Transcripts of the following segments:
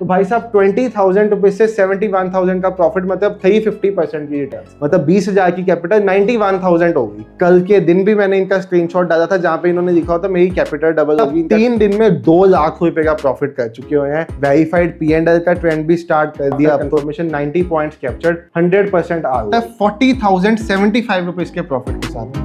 तो भाई साहब 20,000 रुपीज से 71,000 का प्रॉफिट, मतलब 350% की रिटर्न, मतलब 20,000 की कैपिटल 91,000 हो गई। कल के दिन भी मैंने इनका स्क्रीनशॉट डाला था जहां पे इन्होंने लिखा होता मेरी कैपिटल डबल होगी। 3 दिन में 2 लाख रुपए का प्रॉफिट कर चुके हुए हैं। वेरीफाइड P&L का ट्रेंड भी स्टार्ट कर दिया। Confirmation 90 points captured, 100% ROI, 40,075 rupees के प्रॉफिट के साथ।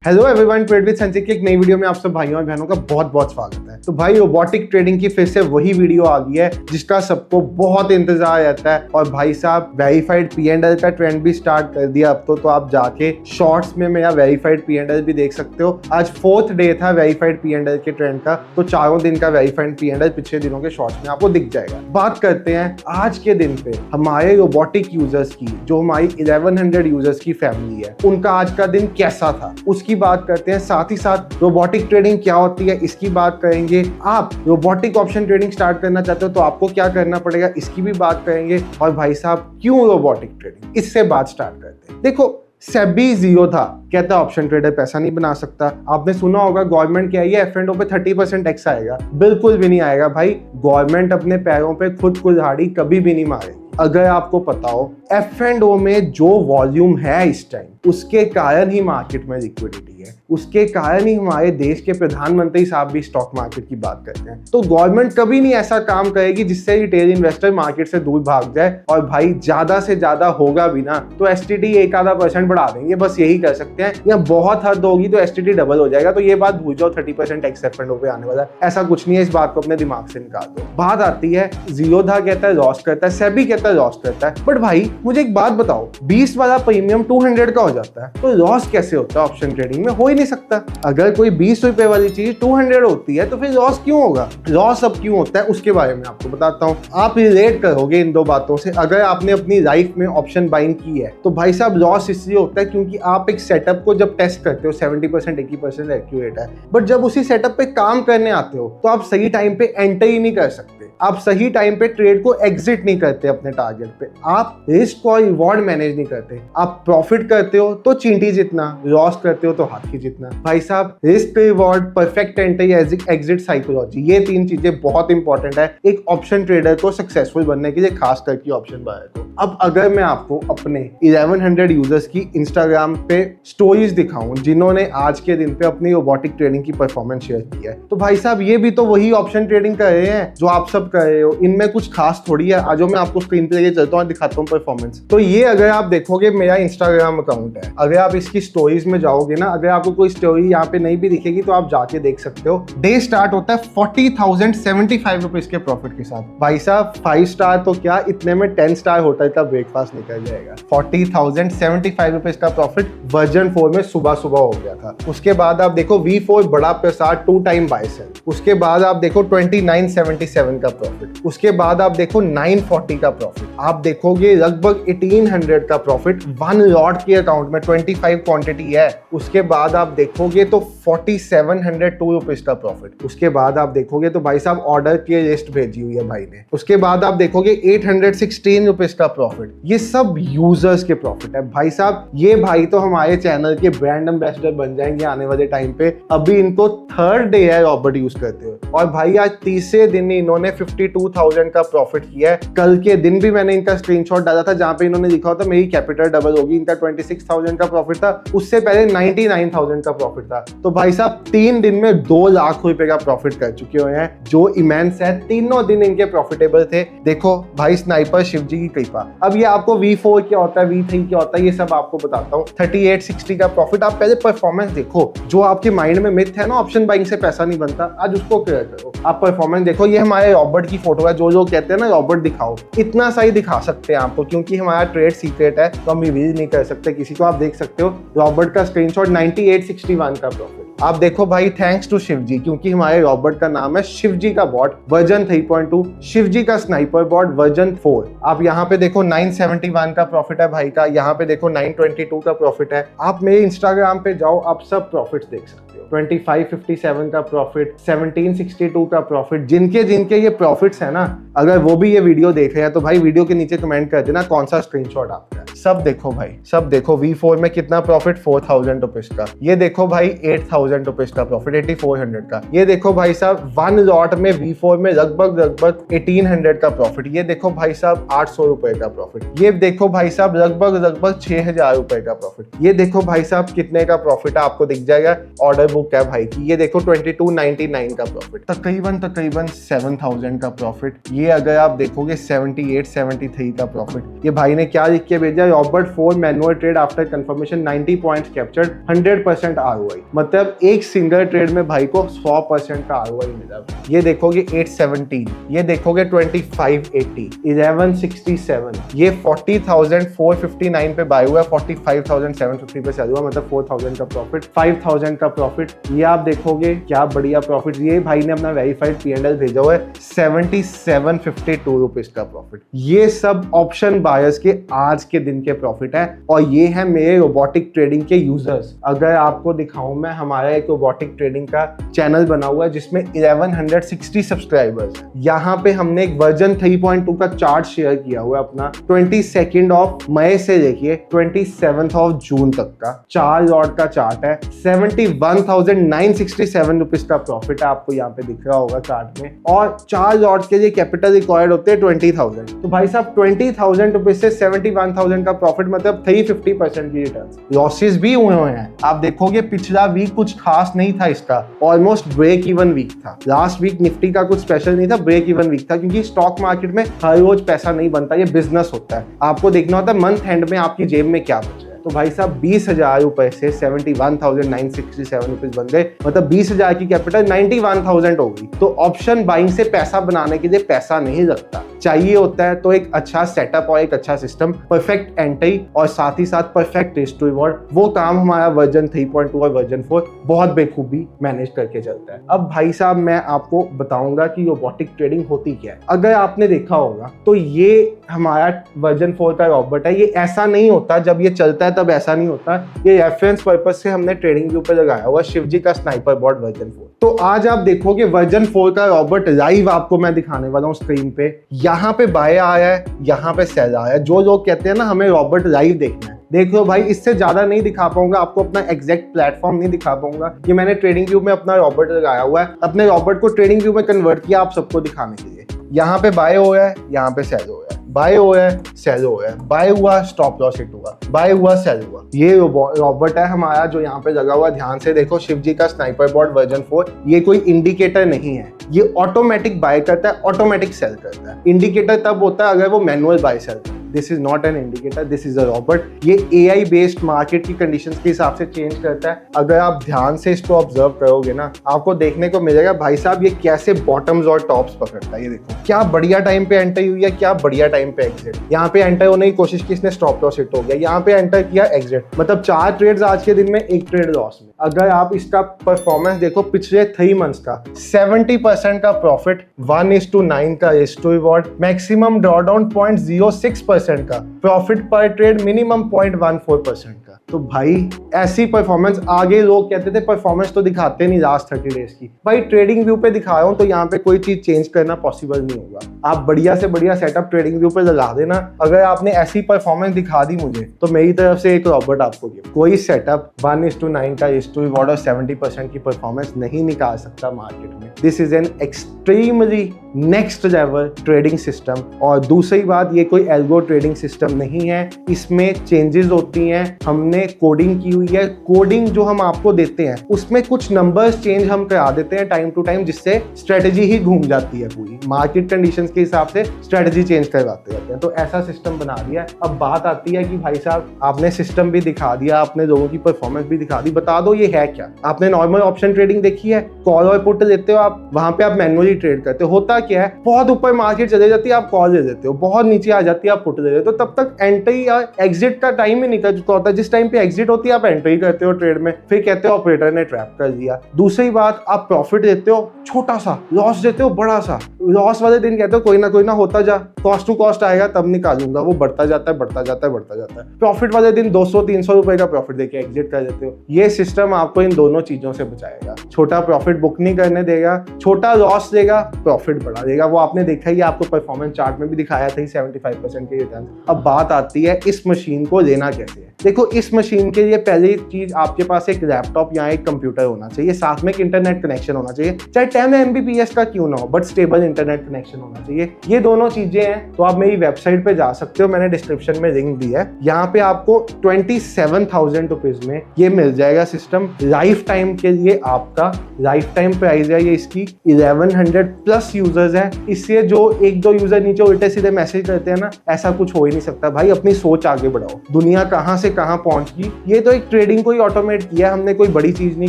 हेलो एवरीवन, ट्रेड विद संचित की एक नई वीडियो में आप सब भाइयों और बहनों का बहुत बहुत स्वागत है। तो भाई रोबोटिक ट्रेडिंग की फिर से वही वीडियो आ गई है जिसका सबको बहुत इंतजार रहता है। और भाई साहब वेरीफाइड P&L का ट्रेंड भी स्टार्ट कर दिया अब तो आप जाके शॉर्ट्स में मेरा वेरीफाइड P&L भी देख सकते हो। आज 4th डे था वेरीफाइड P&L के ट्रेंड का, तो चारों दिन का वेरीफाइड P&L पिछले दिनों के शॉर्ट्स में आपको दिख जाएगा। बात करते हैं आज के दिन पे हमारे रोबोटिक यूजर्स की, जो हमारी 1100 यूजर्स की फैमिली है, उनका आज का दिन कैसा था उसकी बात करते हैं। साथ ही साथ रोबोटिक ट्रेडिंग क्या होती है इसकी बात करेंगे। आप रोबोटिक ऑप्शन ट्रेडिंग स्टार्ट करना चाहते हो तो आपको क्या करना पड़ेगा इसकी भी बात करेंगे। और भाई साहब क्यों रोबोटिक ट्रेडिंग, इससे बात स्टार्ट करते हैं। देखो सेबी जीरो था, कहता ऑप्शन ट्रेडर पैसा नहीं बना सकता। आपने सुना होगा गवर्नमेंट क्या है F&O पे 30% टैक्स आएगा, बिल्कुल भी नहीं आएगा भाई। गवर्नमेंट अपने पैरों पे खुद कुल्हाड़ी कभी भी नहीं मारेगी। अगर आपको पता हो F&O में जो वॉल्यूम है इस टाइम, उसके कारण ही मार्केट में लिक्विडिटी है, उसके कारण ही हमारे देश के प्रधानमंत्री साहब भी स्टॉक मार्केट की बात करते हैं। तो गवर्नमेंट कभी नहीं ऐसा काम करेगी जिससे रिटेल इन्वेस्टर मार्केट से दूर भाग जाए। और भाई ज्यादा से ज्यादा होगा भी ना तो STT 1-आधा% बढ़ा देंगे, बस यही कर सकते हैं। या बहुत हद होगी तो STT डबल हो जाएगा। तो ये बात भूल जाओ, 30% टैक्स F&O पे आने वाला है, ऐसा कुछ नहीं है। इस बात को अपने दिमाग से निकाल दो। बात आती है जीरोधा कहता है लॉस करता है, सेबी कहता है लॉस करता है। बट भाई मुझे एक बात बताओ, 20 वाला प्रीमियम 200 का हो जाता है तो लॉस कैसे होता है? ऑप्शन ट्रेडिंग में हो ही नहीं सकता। अगर कोई 20 रुपए वाली चीज 200 होती है तो फिर लॉस क्यों होगा? लॉस अब क्यों होता है उसके बारे में आपको बताता हूँ। आप रिलेट करोगे इन दो बातों से। अगर आपने अपनी लाइफ में ऑप्शन बाइंग की है तो भाई साहब लॉस इसलिए होता है क्योंकि आप एक सेटअप को जब टेस्ट करते हो 70% 80% एक्यूरेट है, बट जब उसी सेटअप पे काम करने आते हो तो आप सही टाइम पे एंटर ही नहीं कर सकते। आप सही टाइम पे ट्रेड को एग्जिट नहीं करते अपने टारगेट पे। आप रिस्क और रिवॉर्ड मैनेज नहीं करते। आप प्रॉफिट करते हो तो चींटी जितना, लॉस करते हो तो हाथी जितना। भाई साहब risk, reward, perfect entry, exit psychology, ये 3 चीजें बहुत इंपॉर्टेंट है एक ऑप्शन ट्रेडर को सक्सेसफुल बनने के लिए, खास करके ऑप्शन बायर को। अब अगर मैं आपको अपने 1100 यूजर्स की इंस्टाग्राम पे स्टोरीज दिखाऊं जिन्होंने आज के दिन पे अपनी रोबोटिक ट्रेडिंग की परफॉर्मेंस शेयर की है, तो भाई साहब ये भी तो वही ऑप्शन ट्रेडिंग कर रहे हैं जो आप सब कर रहे हो। इनमें कुछ खास थोड़ी है। आज मैं आपको स्क्रीन पे लेके चलता हूँ, दिखाता हूँ परफॉर्मेंस। तो ये अगर आप देखोगे मेरा इंस्टाग्राम अकाउंट है, अगर आप इसकी स्टोरीज में जाओगे ना, अगर आपको कोई स्टोरी यहाँ पे नहीं भी दिखेगी तो आप जाके देख सकते हो। डे स्टार्ट होता है 40,075 रुपीज के प्रॉफिट के साथ। भाई साहब 5 स्टार तो क्या, इतने में 10 स्टार होटल का ब्रेकफास्ट निकल जाएगा। 40,075 रुपीज का प्रॉफिट वर्जन 4 में सुबह सुबह हो गया था। उसके बाद आप देखो V4 बड़ा प्रसाद 2 टाइम बाय सेल। उसके बाद आप देखो 2977 का प्रॉफिट। उसके बाद आप देखो 940 का प्रॉफिट। आप देखोगे लगभग 1800 का प्रॉफिट 1 लॉट के अकाउंट में, 25 क्वांटिटी है। उसके बाद आप देखोगे तो 4702 रुपीज का प्रॉफिट। उसके बाद आप देखोगे तो भाई साहब ऑर्डर की लिस्ट भेजी हुई है भाई ने। उसके बाद आप देखोगे 816 रुपीज का प्रॉफिट। ये सब यूजर्स के प्रॉफिट है भाई साहब। ये भाई तो हमारे चैनल के ब्रांड एम्बेसडर बन जाएंगे आने वाले टाइम पे। अभी इनको 3rd डे है रॉबोट यूज करते हुए, और भाई आज तीसरे दिन ही इन्होंने 52,000 का प्रॉफिट किया है। कल के दिन भी मैंने इनका स्क्रीनशॉट डाला था जहां पे इन्होंने लिखा होता मेरी कैपिटल डबल होगी। इनका 26,000 का प्रॉफिट था, उससे पहले 99,000 का प्रॉफिट था। तो भाई साहब 3 दिन में 2 लाख रुपए का प्रॉफिट कर चुके हुए हैं, जो इमेंस है। तीनों दिन इनके प्रॉफिटेबल थे। देखो भाई स्नाइपर शिवजी की कृपा। अब ये आपको V4 क्या होता है, V3 क्या होता है, ये सब आपको बताता हूँ। 3860 का प्रॉफिट। आप पहले परफॉर्मेंस देखो। जो आपके माइंड में मिथ है ना ऑप्शन बाइंग से पैसा नहीं बनता, आज उसको क्लियर करो। आप परफॉर्मेंस देखो। ये हमारे रॉबर्ट की फोटो है। जो लोग कहते हैं ना रॉबर्ट दिखाओ, इतना सही दिखा सकते हैं आपको, क्योंकि हमारा ट्रेड सीक्रेट है तो हम रिवील नहीं कर सकते किसी को। आप देख सकते हो रॉबर्ट का स्क्रीनशॉट 9861 का प्रॉफिट। आप देखो भाई, थैंक्स टू शिव जी, क्योंकि हमारे रॉबोट का नाम है शिव जी का बॉट वर्जन 3.2, शिव जी का स्नाइपर बॉट वर्जन 4। आप यहाँ पे देखो 971 का प्रॉफिट है भाई का, यहाँ पे देखो 922 का प्रॉफिट है। आप मेरे इंस्टाग्राम पे जाओ, आप सब प्रॉफिट देख सकते हो। 2557 का प्रॉफिट, 1762 का प्रॉफिट। जिनके जिनके ये प्रॉफिट्स है ना, अगर वो भी ये वीडियो देख रहे हैं तो भाई वीडियो के नीचे कमेंट कर देना कौन सा स्क्रीनशॉट आपका है। सब देखो भाई, सब देखो। V4 में कितना प्रॉफिट, 4000 रुपीज का। ये देखो भाई 8000 रुपीज का प्रॉफिट, 8400 का। ये देखो भाई साहब 1 लॉट में V4 में लगभग 1800 का प्रॉफिट। ये देखो भाई साहब 800 रुपए का प्रॉफिट। ये देखो भाई साहब लगभग 6000 रुपए का प्रॉफिट। ये देखो भाई साहब कितने का प्रॉफिट है, आपको दिख जाएगा, ऑर्डर बुक है भाई की। ये देखो 2299 का प्रॉफिट, तकरीबन 7000 का प्रॉफिट। ये अगर आप देखोगे 78 73 का प्रॉफिट। ये भाई ने क्या लिख के भेजा, Robert 4 manual trade after confirmation 90 points captured 100% ROI। मतलब एक सिंगल ट्रेड में भाई को 100% का ROI मिला। ये देखोगे 817, ये देखोगे 2580, 1167, ये 40,459 पे बाय हुआ है, 45,750 पे सेल हुआ, मतलब 4000 का प्रॉफिट, 5000 का प्रॉफिट। ये आप देखोगे क्या बढ़िया प्रॉफिट। ये भाई ने अपना वेरीफाइड P&L भेजा हुआ है, 7752 रुपीज का प्रॉफिट। ये सब ऑप्शन बायर्स के आज के दिन के प्रॉफिट है, और ये है मेरे रोबोटिक ट्रेडिंग के यूजर्स। अगर आपको दिखाऊं मैं, हमारा एक रोबोटिक ट्रेडिंग का चैनल बना हुआ है जिसमें 1160 सब्सक्राइबर्स। यहाँ पे हमने एक वर्जन 3.2 का चार्ट शेयर किया हुआ है अपना, 22 ऑफ मई से देखिए 27 जून तक का 4 लॉट का चार्ट है। 71,967 रुपीज का प्रॉफिट है, आपको यहाँ पे दिख रहा होगा चार्ट में। और 4 लॉट के लिए कैपिटल रिक्वायर्ड होते हैं 20,000। तो भाई साहब 20,000 रुपीज से 71,000 का प्रॉफिट, मतलब 350% की रिटर्न। लॉसेस भी हुए हैं, आप देखोगे पिछला वीक कुछ खास नहीं था इसका, ऑलमोस्ट ब्रेक इवन वीक था। लास्ट वीक निफ्टी का कुछ स्पेशल नहीं था, ब्रेक इवन वीक था, क्योंकि स्टॉक मार्केट में हर रोज पैसा नहीं बनता, ये बिजनेस होता है। आपको देखना होता है मंथ एंड में आपकी जेब में क्या बचा है। तो भाई साहब 20,000 रुपए से 71,967 रुपीज बन गए, मतलब 20,000 की कैपिटल 91,000 हो गई। तो ऑप्शन बाइंग से पैसा बनाने के लिए पैसा नहीं लगता, चाहिए होता है तो एक अच्छा सेटअप और एक अच्छा सिस्टम, परफेक्ट एंट्री और साथ ही साथ परफेक्ट रिस्क टू रिवॉर्ड। वो काम हमारा वर्जन 3.2 और वर्जन 4 बहुत बेखूबी मैनेज करके चलता है। अब भाई साहब मैं आपको बताऊंगा कि रोबोटिक ट्रेडिंग होती क्या है। अगर आपने देखा होगा तो ये हमारा वर्जन 4 का रॉबोट है। ये ऐसा नहीं होता, जब ये चलता है तब ऐसा नहीं होता। ये रेफरेंस पर्पस से हमने ट्रेडिंग व्यू पे लगाया हुआ शिव जी का स्नाइपर बॉट वर्जन 4। तो आज आप देखोगे वर्जन 4 का रॉबोट लाइव आपको मैं दिखाने वाला हूँ स्क्रीन पे। यहाँ पे बाय आया है, यहाँ पे सेल आया है। जो लोग कहते हैं ना हमें रॉबोट लाइव देखना है, देख लो भाई, इससे ज्यादा नहीं दिखा पाऊंगा आपको, अपना एग्जैक्ट प्लेटफॉर्म नहीं दिखा पाऊंगा। ये मैंने ट्रेडिंग व्यू में अपना रॉबोट लगाया हुआ है, अपने रॉबोट को ट्रेडिंग व्यू में कन्वर्ट किया आप सबको दिखाने के लिए। यहाँ पे बाय हो है, यहाँ पे सेल हो है, बाय हो है, सेल हो है, बाय हुआ स्टॉप लॉस हिट हुआ, बाय हुआ सेल हुआ। ये रॉबोट है हमारा जो यहाँ पे लगा हुआ। ध्यान से देखो, शिव जी का स्नाइपर बॉट वर्जन 4। ये कोई इंडिकेटर नहीं है, ये ऑटोमेटिक बाय करता है, ऑटोमेटिक सेल करता है। इंडिकेटर तब होता है अगर वो मैनुअल बाय सेल करता है। This is not an indicator, this is a robot. ये AI बेस्ड मार्केट की कंडीशंस के हिसाब से चेंज करता है। अगर आप ध्यान से इसको ऑब्जर्व करोगे ना, आपको देखने को मिलेगा भाई साहब ये कैसे बॉटम्स और टॉप्स पकड़ता है। ये देखो क्या बढ़िया टाइम पे एंटर हुई है, क्या बढ़िया टाइम पे एग्जिट। यहाँ पे एंटर होने की कोशिश की, इसने स्टॉप लॉस हिट हो गया, यहाँ पे एंटर किया, एग्जिट। मतलब 4 ट्रेड्स आज के दिन में, 1 ट्रेड लॉस में। अगर आप इसका परफॉर्मेंस देखो पिछले 3 मंथ्स का, 70% का प्रॉफिट, 1:9 का risk to reward, maximum drawdown 0.06% का प्रॉफिट पर ट्रेड, मिनिमम 0.14% का। तो भाई ऐसी परफॉर्मेंस, आगे लोग कहते थे परफॉर्मेंस तो दिखाते नहीं लास्ट 30 डेज की, भाई ट्रेडिंग व्यू पे दिखा रहा हूं तो यहाँ पे कोई चीज चेंज करना पॉसिबल नहीं होगा। आप बढ़िया से बढ़िया सेटअप ट्रेडिंग व्यू पे लगा देना। अगर आपने ऐसी परफॉर्मेंस दिखा दी मुझे तो मेरी तरफ से एक रॉबोट आपको गिफ्ट। कोई सेटअप 1:9 का रिस्क टू रिवॉर्ड और 70% की परफॉर्मेंस नहीं निकाल सकता मार्केट में। This is an extremely next level trading system. और दूसरी बात, ये कोई एल्गो ट्रेडिंग सिस्टम नहीं है, इसमें चेंजेस होती हैं। हमने कोडिंग की हुई है, कोडिंग जो हम आपको देते हैं उसमें कुछ नंबर्स चेंज हम करा देते हैं टाइम टू टाइम, जिससे स्ट्रेटजी ही घूम जाती है पूरी। मार्केट कंडीशंस के हिसाब से स्ट्रेटजी चेंज करवाते रहते हैं। तो ऐसा सिस्टम बना दिया है। अब बात आती है कि भाई साहब आपने सिस्टम भी दिखा दिया, आपने लोगों की परफॉर्मेंस भी दिखा दी, बता दो ये है क्या। आपने नॉर्मल ऑप्शन ट्रेडिंग देखी है, कॉल और पुट लेते हो आप, वहां पे आप मैनुअली ट्रेड करते हो। होता क्या है, बहुत ऊपर मार्केट चले जाती है आप कॉल ले लेते हो, बहुत नीचे आ जाती है आप पुट उठ रहे हो, तो तब तक एंट्री या एग्जिट का टाइम ही निकल चुका होता है। जिस टाइम पे एग्जिट होती है आप एंट्री करते हो ट्रेड में, फिर कहते हो ऑपरेटर ने ट्रैप कर दिया। दूसरी बात, आप प्रॉफिट देते हो छोटा सा, लॉस देते हो बड़ा सा। लॉस वाले दिन कहते हो कोई ना होता जा, कॉस्ट टू कॉस्ट आएगा तब निकालूंगा, वो बढ़ता जाता है बढ़ता जाता है बढ़ता जाता है। प्रॉफिट वाले दिन 200-300 रुपए का प्रॉफिट देके एग्जिट कर देते हो। ये सिस्टम आपको इन दोनों चीजों से बचाएगा। छोटा प्रॉफिट बुक नहीं करने देगा, छोटा लॉस देगा, प्रॉफिट बढ़ा देगा। वो आपने देखा ही, आपको परफॉर्मेंस चार्ट में भी दिखाया था 75% के रिटर्न। अब बात आती है इस मशीन को लेना कैसे है। देखो, इस मशीन के लिए पहली चीज आपके पास एक लैपटॉप या एक कंप्यूटर होना चाहिए, साथ में एक इंटरनेट कनेक्शन होना चाहिए, चाहे 10 MBPS का क्यों ना हो, बट स्टेबल इंटरनेट कनेक्शन होना चाहिए। ये दोनों चीजें हैं तो आप मेरी वेबसाइट पे जा सकते हो, मैंने डिस्क्रिप्शन में लिंक दी है। यहाँ पे आपको 27,000 रुपीज में ये मिल जाएगा सिस्टम। लाइफ टाइम के लिए आपका लाइफ टाइम प्राइस है ये इसकी 1100 प्लस यूजर्स है। इससे जो एक दो यूजर नीचे उल्टे सीधे मैसेज करते हैं ना, ऐसा कुछ हो ही नहीं सकता भाई। अपनी सोच आगे बढ़ाओ, दुनिया कहाँ से कहाँ पहुंच गई। ये तो एक ट्रेडिंग को ही ऑटोमेट किया हमने, कोई बड़ी चीज नहीं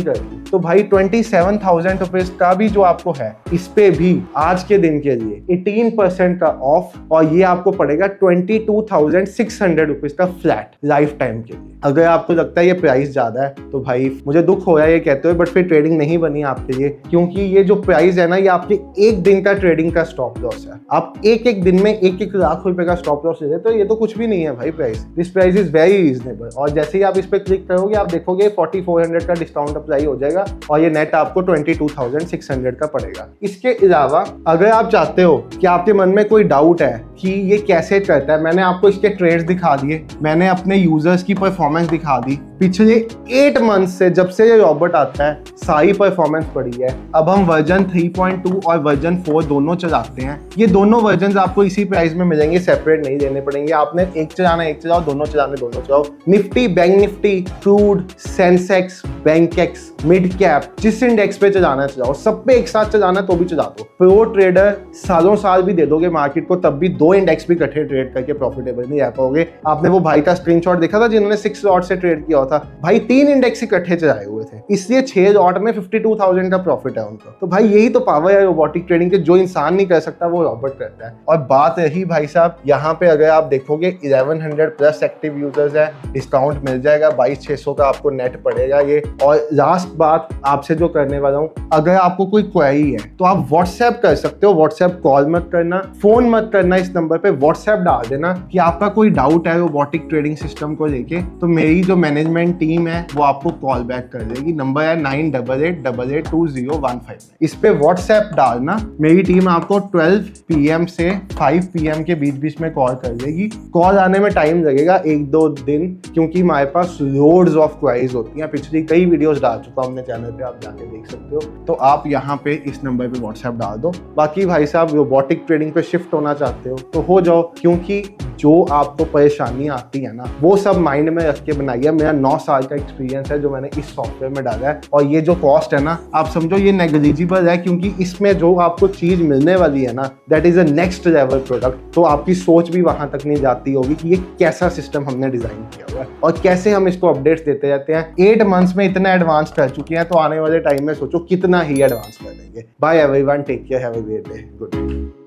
करी। तो भाई 27,000 रुपीज का भी जो आपको है, इस पे भी आज के दिन के लिए 18% का ऑफ, और ये आपको पड़ेगा 22,600 रुपीज का फ्लैट लाइफ टाइम के लिए। अगर आपको लगता है ये प्राइस ज्यादा है तो भाई मुझे दुख हो रहा है ये कहते हुए, बट फिर ट्रेडिंग नहीं बनी आपके लिए, क्योंकि ये जो प्राइस है ना, ये आपके एक दिन का ट्रेडिंग का स्टॉप लॉस है। आप एक दिन में 1-1 लाख रुपए का स्टॉप लॉस ले रहे, तो ये तो कुछ भी नहीं है भाई price. This price is very reasonable. और जैसे ही आप इस पे क्लिक करोगे, आप देखोगे 4400 का डिस्काउंट अप्लाई हो जाएगा और ये नेट आपको 22,600 का पड़ेगा। इसके अलावा अगर आप चाहते हो कि आपके मन में कोई डाउट है कि ये कैसे करता है, मैंने आपको इसके ट्रेड्स दिखा दिए, मैंने अपने यूजर्स की परफॉर्मेंस दिखा दी। पिछले 8 मंथ से जब से ये रॉबोट आता है, सारी परफॉर्मेंस बढ़ी है। अब हम वर्जन 3.2 और वर्जन 4 दोनों चलाते हैं। ये दोनों वर्जन आपको इसी प्राइस में मिलेंगे, सेपरेट नहीं लेने पड़ेंगे। आपने एक चलाना एक चलाओ, दोनों चलाने दोनों चलाओ। Nifty, bank Nifty, crude, Sensex, Bankex, mid cap, जिस इंडेक्स पे चलाना चलाओ, सब पे एक साथ चलाना तो भी चला दो। प्रो ट्रेडर सालों साल भी दे दोगे मार्केट को, तब भी 2 इंडेक्स भी इकट्ठे ट्रेड करके प्रॉफिटेबल नहीं रह पाओगे। आपने वो भाई का स्क्रीनशॉट देखा था जिन्होंने 6 लॉट से ट्रेड किया था, भाई 3 इंडेक्स इकट्ठे चलाए हुए थे, इसलिए 6 लॉट में 52,000 का प्रॉफिट है उनका। तो भाई यही तो पावर है रोबोटिक ट्रेडिंग के, जो इंसान नहीं कर सकता वो रोबोट करता है। और बात रही भाई साहब, यहाँ पे अगर आप देखोगे 1100 प्लस एक्टिव यूजर्स है, डिस्काउंट मिल जाएगा, 22,600 का आपको नेट पड़ेगा ये। और लास्ट बात आपसे जो करने वाला हूँ, अगर आपको कोई क्वेरी है तो आप व्हाट्सएप कर सकते हो। व्हाट्सएप कॉल मत करना, फोन मत करना, इस नंबर पे व्हाट्सएप डाल देना कि आपका कोई डाउट है रोबोटिक ट्रेडिंग सिस्टम को लेके, तो मेरी जो मैनेजमेंट टीम है वो आपको कॉल बैक कर देगी। नंबर है 9888882015। इस पे व्हाट्सएप डालना, मेरी टीम आपको 12 PM से 5 PM के बीच में कॉल कर देगी। कॉल आने में टाइम लगेगा 1-2 दिन, क्योंकि हमारे पास लोड्स ऑफ क्वेरीज होती हैं। पिछली कई वीडियोस डाल चुका हूं अपने चैनल पे, आप जाके देख सकते हो। तो आप यहाँ पे इस नंबर पे व्हाट्सएप डाल दो। बाकी भाई साहब रोबोटिक ट्रेडिंग पे शिफ्ट होना चाहते हो तो हो जाओ, क्योंकि जो आपको परेशानी आती है ना, वो सब माइंड में रख के बनाई है। मेरा 9 साल का एक्सपीरियंस है जो मैंने इस सॉफ्टवेयर में डाला है, और ये जो कॉस्ट है ना, आप समझो ये नेग्लिजिबल है, क्योंकि इसमें जो आपको चीज मिलने वाली है ना, that is a next level product. तो आपकी सोच भी वहां तक नहीं जाती होगी कि ये कैसा सिस्टम हमने डिजाइन किया हुआ है और कैसे हम इसको अपडेट्स देते रहते हैं। 8 मंथ्स में इतना एडवांस कर चुके हैं, तो आने वाले टाइम में सोचो कितना ही एडवांस कर देंगे। Bye everyone, take care, have a great day, good day.